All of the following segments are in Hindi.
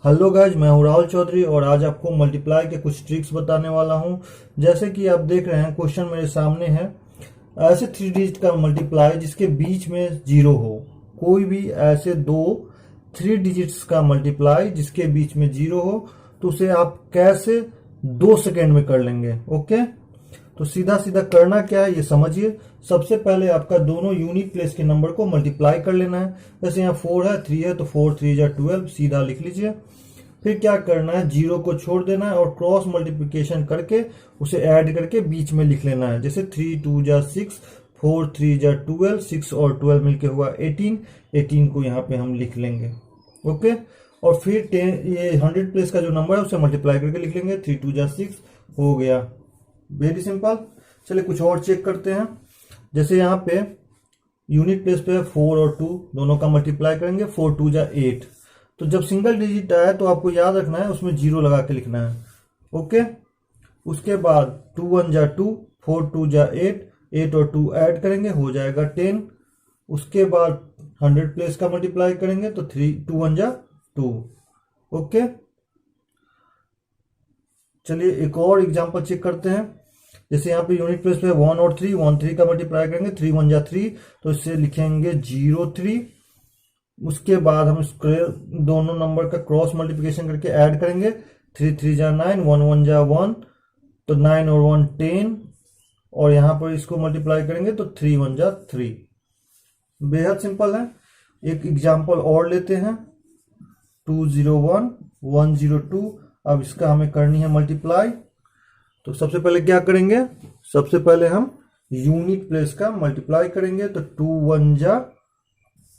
हेलो गाइज, मैं हूं राहुल चौधरी और आज आपको मल्टीप्लाई के कुछ ट्रिक्स बताने वाला हूं। जैसे कि आप देख रहे हैं, क्वेश्चन मेरे सामने है। ऐसे 3 डिजिट का मल्टीप्लाई जिसके बीच में जीरो हो। कोई भी ऐसे दो 3 डिजिट्स का मल्टीप्लाई जिसके बीच में जीरो हो, तो उसे आप कैसे 2 सेकेंड में कर लेंगे। ओके, तो सीधा सीधा करना क्या है ये समझिए। सबसे पहले आपका दोनों यूनिट प्लेस के नंबर को मल्टीप्लाई कर लेना है। जैसे यहाँ 4 है, 3 है, तो 4 3 जा 12, सीधा लिख लीजिए। फिर क्या करना है, जीरो को छोड़ देना है और क्रॉस मल्टीप्लिकेशन करके उसे ऐड करके बीच में लिख लेना है। जैसे 3 2 जा 6, 4 3 जा 12, 6 और 12 मिलके हुआ 18। 18 को यहाँ पे हम लिख लेंगे। ओके, और फिर 10, ये 100 प्लेस का जो नंबर है उसे मल्टीप्लाई करके लिख लेंगे। 3 2 जा 6 हो गया। Very simple. चलिए कुछ और चेक करते हैं। जैसे यहाँ पे यूनिट प्लेस पे 4 और 2 दोनों का मल्टीप्लाई करेंगे। 4 2 जा 8। तो जब सिंगल डिजिट आए तो आपको याद रखना है उसमें जीरो लगा के लिखना है। ओके, उसके बाद 2 1 जा 2, 4 2 जा 8, 8 और 2 ऐड करेंगे, हो जाएगा 10। उसके बाद 100 प्लेस का मल्टीप्लाई करेंगे तो 3 2 1 जा 2। ओके, चलिए एक और एग्जांपल चेक करते हैं। जैसे यहाँ पे यूनिट प्लेस पे 1 और 3, 1 3 का मल्टीप्लाई करेंगे। 3 1 जा 3, तो इससे लिखेंगे 0 3। उसके बाद हम दोनों नंबर का क्रॉस मल्टीप्लिकेशन करके ऐड करेंगे। 3 3 जा 9, 1 1 जा 1, तो 9 और 1 10। और यहाँ पर इसको मल्टीप्लाई करेंगे तो 3 1 जा 3। बेहद सिंपल है। एक एग्जाम्पल और लेते हैं। 201 102। अब इसका हमें करनी है मल्टीप्लाई। तो सबसे पहले क्या करेंगे, सबसे पहले हम यूनिट प्लेस का मल्टीप्लाई करेंगे। तो 2 1 जा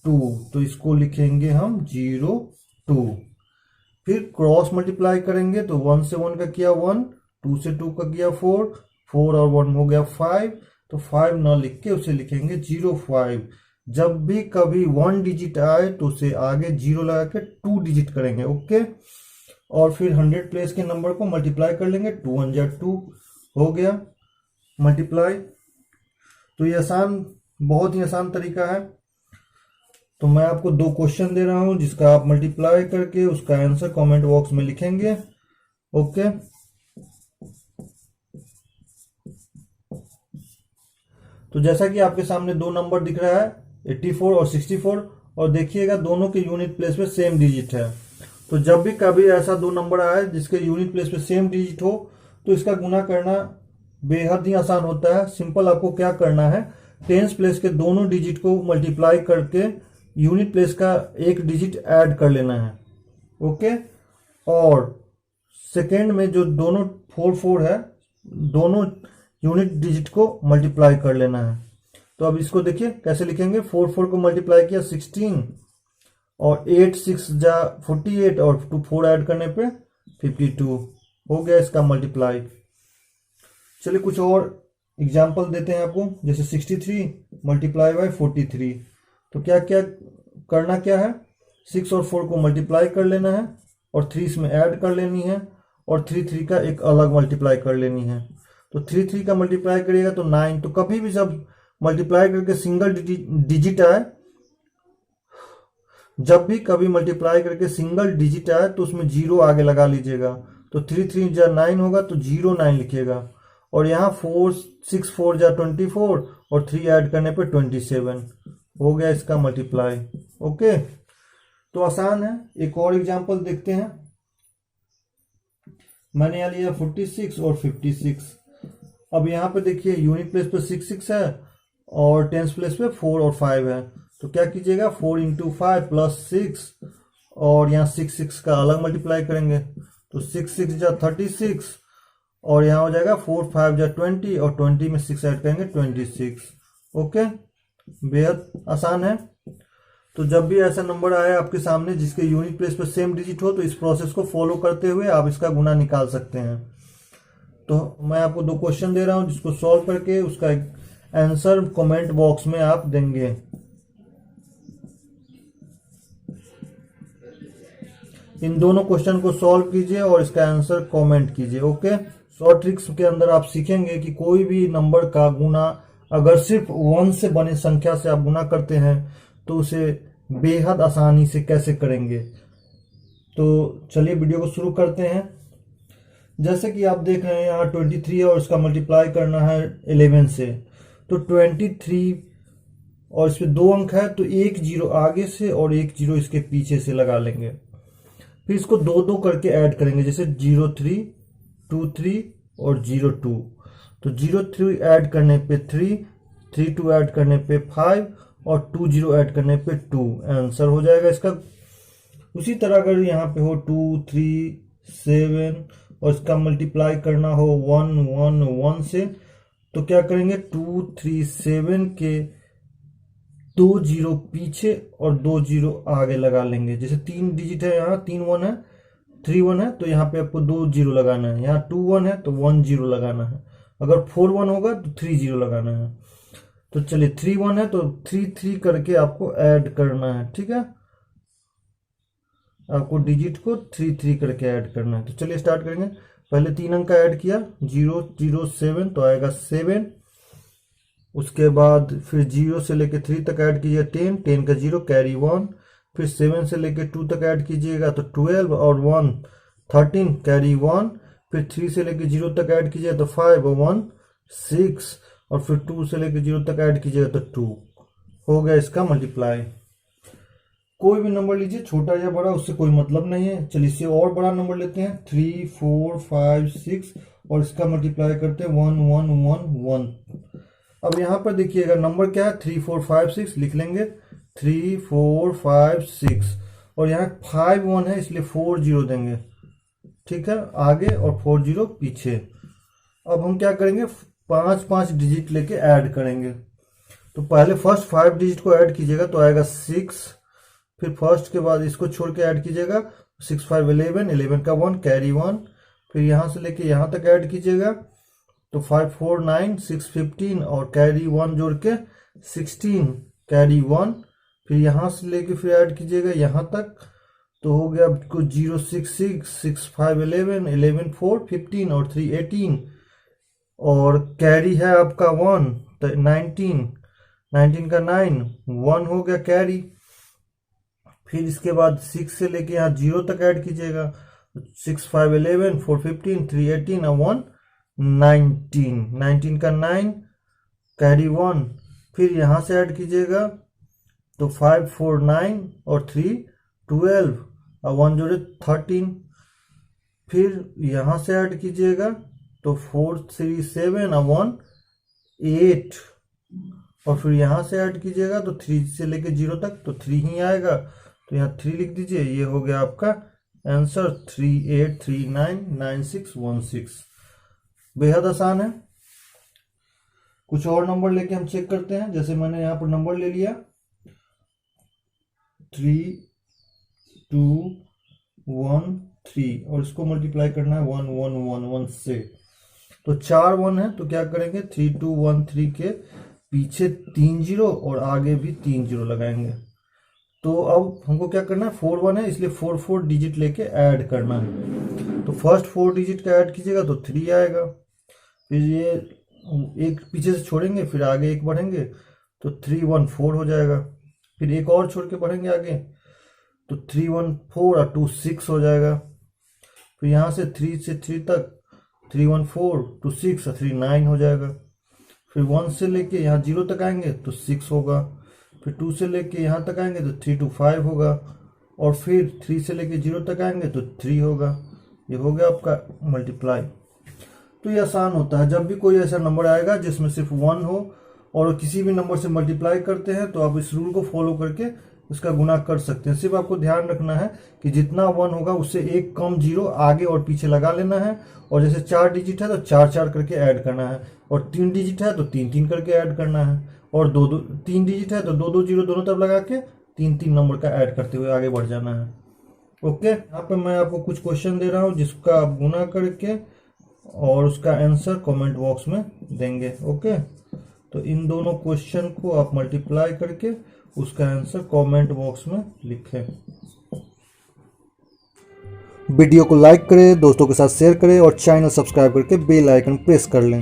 2, तो इसको लिखेंगे हम 0 2। फिर क्रॉस मल्टीप्लाई करेंगे तो 1 से 1 का किया 1, 2 से 2 का किया 4, 4 और 1 हो गया 5। तो 5 ना लिख के उसे लिखेंगे 0 5। जब भी कभी 1 डिजिट आए तो उसे आगे 0 लगा के 2 डिजिट करेंगे। ओके, और फिर 100 प्लेस के नंबर को मल्टीप्लाई कर लेंगे। 2 1 जा 2 हो गया मल्टीप्लाई। तो ये आसान, बहुत ही आसान तरीका है। तो मैं आपको 2 क्वेश्चन दे रहा हूं जिसका आप मल्टीप्लाई करके उसका आंसर कमेंट बॉक्स में लिखेंगे। ओके, तो जैसा कि आपके सामने 2 नंबर दिख रहा है, 84 और 64, और देखिएगा दोनों के यूनिट प्लेस पे सेम डिजिट है। तो जब भी कभी ऐसा 2 नंबर आए जिसके यूनिट प्लेस पे सेम डिजिट हो, तो इसका गुना करना बेहद ही आसान होता है। सिंपल, आपको क्या करना है, टेंस प्लेस के दोनों डिजिट को मल्टीप्लाई करके यूनिट प्लेस का एक डिजिट ऐड कर लेना है। ओके, और सेकेंड में जो दोनों 4 4 है, दोनों यूनिट डिजिट को मल्टीप्लाई कर लेना है। तो अब इसको देखिए कैसे लिखेंगे। 4 4 को मल्टीप्लाई किया 16, और 8 6 जा 48, और 2 4 ऐड करने पे 52 हो गया इसका मल्टीप्लाई। चलिए कुछ और एग्जांपल देते हैं आपको। जैसे 63 मल्टीप्लाई बाय 43। तो क्या क्या करना क्या है, 6 और 4 को मल्टीप्लाई कर लेना है और 3 इसमें ऐड कर लेनी है, और 3 3 का एक अलग मल्टीप्लाई कर लेनी है। तो 3 3 का मल्टीप्लाई करिएगा तो 9। तो कभी भी जब मल्टीप्लाई करके सिंगल डिजिट आए, जब भी कभी मल्टीप्लाई करके सिंगल डिजिट आए तो उसमें 0 आगे लगा लीजिएगा। तो 3 3 जा 9 होगा तो 0 9 लिखिएगा। और यहाँ 4 6 4 जा 24, और 3 ऐड करने पे 27 हो गया इसका मल्टीप्लाई। ओके, तो आसान है। एक और एग्जांपल देखते हैं। मैंने यहाँ लिया 46 और 56। अब यहाँ पे देखिए यूनिट प्लेस पे 6 6 है और टेंस प्लेस पे 4 और 5 है। तो क्या कीजिएगा, 4 इंटू 5 प्लस 6, और यहाँ 6 6 का अलग मल्टीप्लाई करेंगे। तो 6 6 जा 36, और यहाँ हो जाएगा 4 5 जा 20, और 20 में 6 ऐड करेंगे 26। ओके, बेहद आसान है। तो जब भी ऐसा नंबर आए आपके सामने जिसके यूनिट प्लेस पे सेम डिजिट हो, तो इस प्रोसेस को फॉलो करते हुए आप इसका गुना निकाल सकते हैं। तो मैं आपको 2 क्वेश्चन दे रहा हूं जिसको सॉल्व करके उसका आंसर कमेंट बॉक्स में आप देंगे। इन दोनों क्वेश्चन को सॉल्व कीजिए और इसका आंसर कमेंट कीजिए। ओके, शॉर्ट ट्रिक्स के अंदर आप सीखेंगे कि कोई भी नंबर का गुना अगर सिर्फ 1 से बने संख्या से आप गुना करते हैं तो उसे बेहद आसानी से कैसे करेंगे। तो चलिए वीडियो को शुरू करते हैं। जैसे कि आप देख रहे हैं यहाँ 23 है और इसका मल्टीप्लाई करना है 11 से। तो 23 और इसमें 2 अंक है तो एक जीरो आगे से और एक जीरो इसके पीछे से लगा लेंगे। फिर इसको 2-2 करके ऐड करेंगे, जैसे 03, 23 और 02। तो 03 ऐड करने पे 3, 32 ऐड करने पे 5 और 20 ऐड करने पे 2 आंसर हो जाएगा इसका। उसी तरह अगर यहाँ पे हो 2, 3, 7 और इसका मल्टीप्लाई करना हो 1, 1, 1 से, तो क्या करेंगे 2, 3, 7 के 2 जीरो पीछे और 2 जीरो आगे लगा लेंगे। जैसे 3 डिजिट है, यहाँ 3 1 है, 3 1 है, तो यहाँ पे आपको 2 जीरो लगाना है। यहाँ 2 1 है तो 1 जीरो लगाना है। अगर 4 1 होगा तो 3 जीरो लगाना है। तो चलिए 3 1 है तो 3 3 करके आपको ऐड करना है, ठीक है। आपको डिजिट को 3 3 करके ऐड करना है। तो चलिए स्टार्ट करेंगे। पहले 3 अंक का ऐड किया 0 0 7 तो आएगा 7। उसके बाद फिर 0 से लेके 3 तक ऐड कीजिए 10, 10 का 0 कैरी 1। फिर 7 से लेके 2 तक ऐड कीजिएगा तो 12 और 1 13 कैरी 1। फिर 3 से लेके 0 तक ऐड कीजिए तो 5 और 1 6 और फिर 2 से लेके 0 तक ऐड कीजिएगा तो 2। हो गया इसका मल्टीप्लाई। कोई भी नंबर लीजिए, छोटा या बड़ा, उससे कोई मतलब नहीं है। चलिए इससे और बड़ा नंबर लेते हैं 3 4 5 6 और इसका मल्टीप्लाई करते हैं 1 1 1 1। अब यहाँ पर देखिएगा नंबर क्या है 3 4 5 6 लिख लेंगे 3 4 5 6 और यहाँ 5 1 है इसलिए 4 0 देंगे, ठीक है, आगे और 4 0 पीछे। अब हम क्या करेंगे 5 डिजिट लेके ऐड करेंगे। तो पहले फर्स्ट 5 डिजिट को ऐड कीजिएगा तो आएगा 6। फिर फर्स्ट के बाद इसको छोड़ के ऐड कीजिएगा 6 5 11, 11 का 1 कैरी 1। फिर यहाँ से लेके यहाँ तक ऐड कीजिएगा तो 5 4 9 6 15 और कैरी 1 जोड़ के 16 कैरी 1। फिर यहाँ से लेके फिर ऐड कीजिएगा यहाँ तक तो हो गया आपको 0 6 6 6 5 11, 11 4 15 और 3 18 और कैरी है आपका 1 तो 19, 19 का 9 1 हो गया कैरी। फिर इसके बाद 6 से लेके यहाँ 0 तक ऐड कीजिएगा 6 5 11, 4 15, 3 18 और 1 19, 19 का 9 कैरी 1। फिर यहाँ से ऐड कीजिएगा तो 5 4 9 और 3 12 और 1 जोड़े 13। फिर यहाँ से ऐड कीजिएगा तो 4 3 7 और 1 8 और फिर यहाँ से ऐड कीजिएगा तो 3 से लेके 0 तक तो 3 ही आएगा। तो यहाँ 3 लिख दीजिए। ये हो गया आपका आंसर 3 8 3 9 9 6 1 6। बेहद आसान है। कुछ और नंबर लेके हम चेक करते हैं। जैसे मैंने यहाँ पर नंबर ले लिया 3 2 1 3 और इसको मल्टीप्लाई करना है 1 1 1 1 से। तो 4 1 है तो क्या करेंगे 3 2 1 3 के पीछे 3 0 और आगे भी 3 0 लगाएंगे। तो अब हमको क्या करना है 4 1 है इसलिए 4 4 डिजिट लेके ऐड करना है। तो फर्स्ट 4 डिजिट का ऐड कीजिएगा तो 3 आएगा। फिर ये एक पीछे से छोड़ेंगे फिर आगे एक बढ़ेंगे तो 3 1 4 हो जाएगा। फिर एक और छोड़ के बढ़ेंगे आगे तो 3 1 4 और 2 6 हो जाएगा। फिर यहाँ से 3 से 3 तक 3 1 4 2 6 और 3 9 हो जाएगा। फिर 1 से लेके यहाँ 0 तक आएंगे तो 6 होगा। फिर 2 से लेके यहाँ तक आएंगे तो 3 2 5 होगा और फिर 3 से लेके 0 तक आएंगे तो 3 होगा। ये हो गया आपका मल्टीप्लाई। तो ये आसान होता है। जब भी कोई ऐसा नंबर आएगा जिसमें सिर्फ 1 हो और किसी भी नंबर से मल्टीप्लाई करते हैं तो आप इस रूल को फॉलो करके उसका गुना कर सकते हैं। सिर्फ आपको ध्यान रखना है कि जितना 1 होगा उससे एक कम जीरो आगे और पीछे लगा लेना है। और जैसे 4 डिजिट है तो 4 4 करके ऐड करना है और 3 डिजिट है तो 3 3 करके ऐड करना है और 3 डिजिट है तो 2 2 जीरो दोनों तरफ लगा के 3 3 नंबर का ऐड करते हुए आगे बढ़ जाना है। ओके, यहाँ पे मैं आपको कुछ क्वेश्चन दे रहा हूँ जिसका आप गुना करके और उसका आंसर कमेंट बॉक्स में देंगे। ओके, तो इन दोनों क्वेश्चन को आप मल्टीप्लाई करके उसका आंसर कमेंट बॉक्स में लिखें। वीडियो को लाइक करें, दोस्तों के साथ शेयर करें और चैनल सब्सक्राइब करके बेल आइकन प्रेस कर लें।